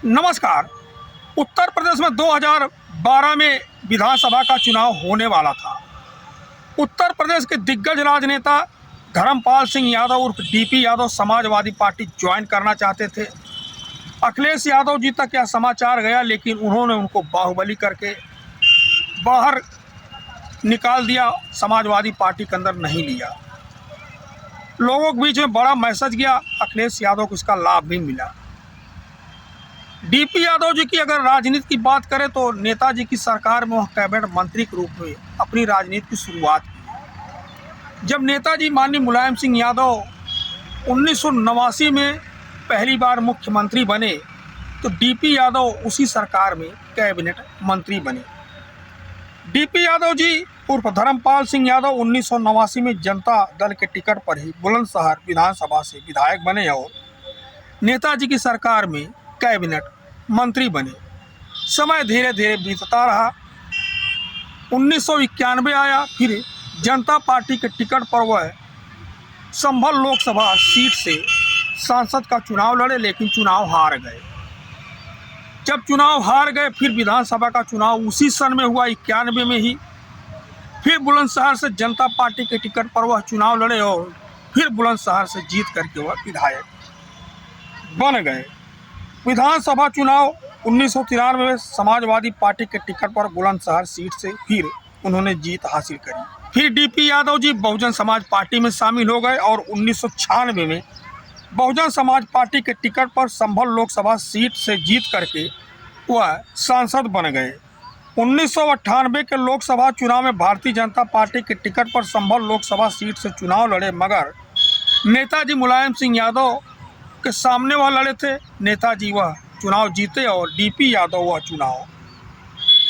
नमस्कार। उत्तर प्रदेश में 2012 में विधानसभा का चुनाव होने वाला था। उत्तर प्रदेश के दिग्गज राजनेता धर्मपाल सिंह यादव उर्फ DP Yadav Samajwadi party join करना चाहते थे। अखिलेश यादव जी तक यह समाचार गया, लेकिन उन्होंने उनको बाहुबली करके बाहर निकाल दिया, समाजवादी पार्टी के अंदर नहीं लिया। लोगों के बीच में बड़ा मैसेज गया, अखिलेश यादव को इसका लाभ भी मिला। डीपी यादव जी की अगर राजनीति की बात करें तो नेताजी की सरकार में वह कैबिनेट मंत्री के रूप में अपनी राजनीति की शुरुआत की। जब नेताजी माननीय मुलायम सिंह यादव 1989 में पहली बार मुख्यमंत्री बने तो डीपी यादव उसी सरकार में कैबिनेट मंत्री बने। डीपी यादव जी उर्फ धर्मपाल सिंह यादव 1989 में जनता दल के टिकट पर ही बुलंदशहर विधानसभा से विधायक बने और नेताजी की सरकार में कैबिनेट मंत्री बने। समय धीरे धीरे बीतता रहा। 1991 आया, फिर जनता पार्टी के टिकट पर वह संभल लोकसभा सीट से सांसद का चुनाव लड़े, लेकिन चुनाव हार गए। जब चुनाव हार गए फिर विधानसभा का चुनाव उसी सन में हुआ, 91 में ही। फिर बुलंदशहर से जनता पार्टी के टिकट पर वह चुनाव लड़े और फिर बुलंदशहर से जीत करके वह विधायक बन गए। विधानसभा चुनाव 1993 में समाजवादी पार्टी के टिकट पर बुलंदशहर सीट से फिर उन्होंने जीत हासिल करी। फिर डीपी यादव जी बहुजन समाज पार्टी में शामिल हो गए और 1996 में बहुजन समाज पार्टी के टिकट पर संभल लोकसभा सीट से जीत करके वह सांसद बन गए। 1998 के लोकसभा चुनाव में भारतीय जनता पार्टी के टिकट पर संभल लोकसभा सीट से चुनाव लड़े, मगर नेताजी मुलायम सिंह यादव के सामने वह लड़े थे। नेताजी वह चुनाव जीते और डीपी यादव वह चुनाव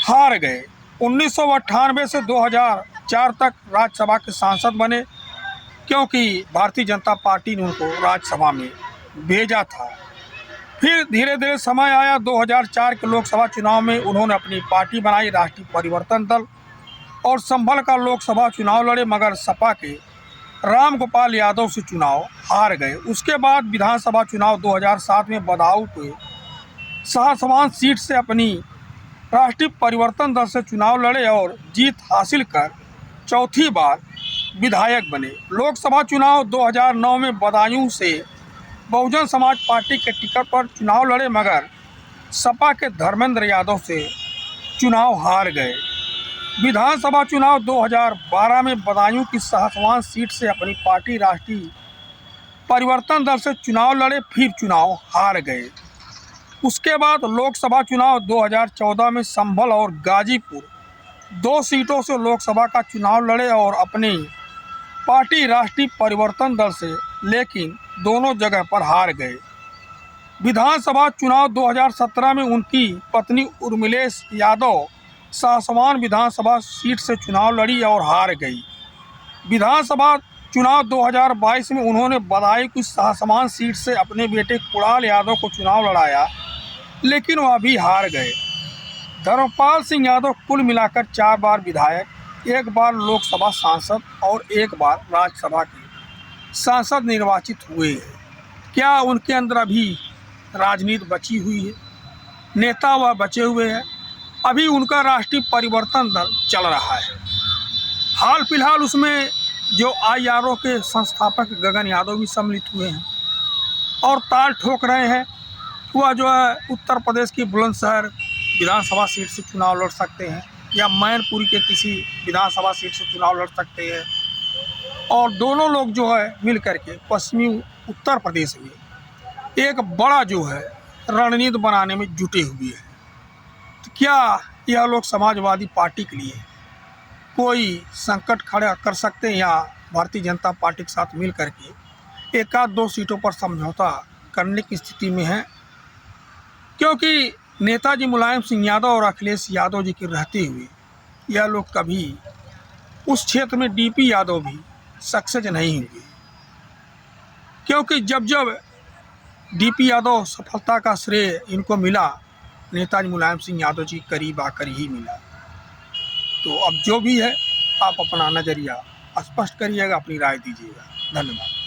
हार गए। 1998 से 2004 तक राज्यसभा के सांसद बने, क्योंकि भारतीय जनता पार्टी ने उनको राज्यसभा में भेजा था। फिर धीरे धीरे समय आया, 2004 के लोकसभा चुनाव में उन्होंने अपनी पार्टी बनाई राष्ट्रीय परिवर्तन दल और संभल का लोकसभा चुनाव लड़े, मगर सपा के रामगोपाल यादव से चुनाव हार गए। उसके बाद विधानसभा चुनाव 2007 में बदायूं के शाहसवान सीट से अपनी राष्ट्रीय परिवर्तन दल से चुनाव लड़े और जीत हासिल कर चौथी बार विधायक बने। लोकसभा चुनाव 2009 में बदायूं से बहुजन समाज पार्टी के टिकट पर चुनाव लड़े, मगर सपा के धर्मेंद्र यादव से चुनाव हार गए। विधानसभा चुनाव 2012 में बदायूं की शाहसवान सीट से अपनी पार्टी राष्ट्रीय परिवर्तन दल से चुनाव लड़े, फिर चुनाव हार गए। उसके बाद लोकसभा चुनाव 2014 में संभल और गाजीपुर 2 सीटों से लोकसभा का चुनाव लड़े और अपनी पार्टी राष्ट्रीय परिवर्तन दल से, लेकिन दोनों जगह पर हार गए। विधानसभा चुनाव 2017 में उनकी पत्नी उर्मिलेश यादव शाहसवान विधानसभा सीट से चुनाव लड़ी और हार गई। विधानसभा चुनाव 2022 में उन्होंने बदायूं की शाहसवान सीट से अपने बेटे कुणाल यादव को चुनाव लड़ाया, लेकिन वह भी हार गए। धर्मपाल सिंह यादव कुल मिलाकर 4 बार विधायक, 1 बार लोकसभा सांसद और 1 बार राज्यसभा के सांसद निर्वाचित हुए हैं। क्या उनके अंदर अभी राजनीति बची हुई है? नेता वह बचे हुए हैं। अभी उनका राष्ट्रीय परिवर्तन दल चल रहा है। हाल फिलहाल उसमें जो IRO के संस्थापक गगन यादव भी सम्मिलित हुए हैं और ताल ठोक रहे हैं। वह जो है उत्तर प्रदेश की बुलंदशहर विधानसभा सीट से चुनाव लड़ सकते हैं या मैनपुरी के किसी विधानसभा सीट से चुनाव लड़ सकते हैं, और दोनों लोग जो है मिल करके पश्चिमी उत्तर प्रदेश में एक बड़ा जो है रणनीति बनाने में जुटे हुए हैं। तो क्या यह लोग समाजवादी पार्टी के लिए कोई संकट खड़ा कर सकते हैं या भारतीय जनता पार्टी के साथ मिल करके 1-2 सीटों पर समझौता करने की स्थिति में है? क्योंकि नेताजी मुलायम सिंह यादव और अखिलेश यादव जी के रहते हुए यह लोग कभी उस क्षेत्र में डीपी यादव भी सक्सेस नहीं हुए, क्योंकि जब जब डीपी यादव सफलता का श्रेय इनको मिला, नेताजी मुलायम सिंह यादव जी करीब आकर ही मिला। तो अब जो भी है, आप अपना नज़रिया स्पष्ट करिएगा, अपनी राय दीजिएगा। धन्यवाद।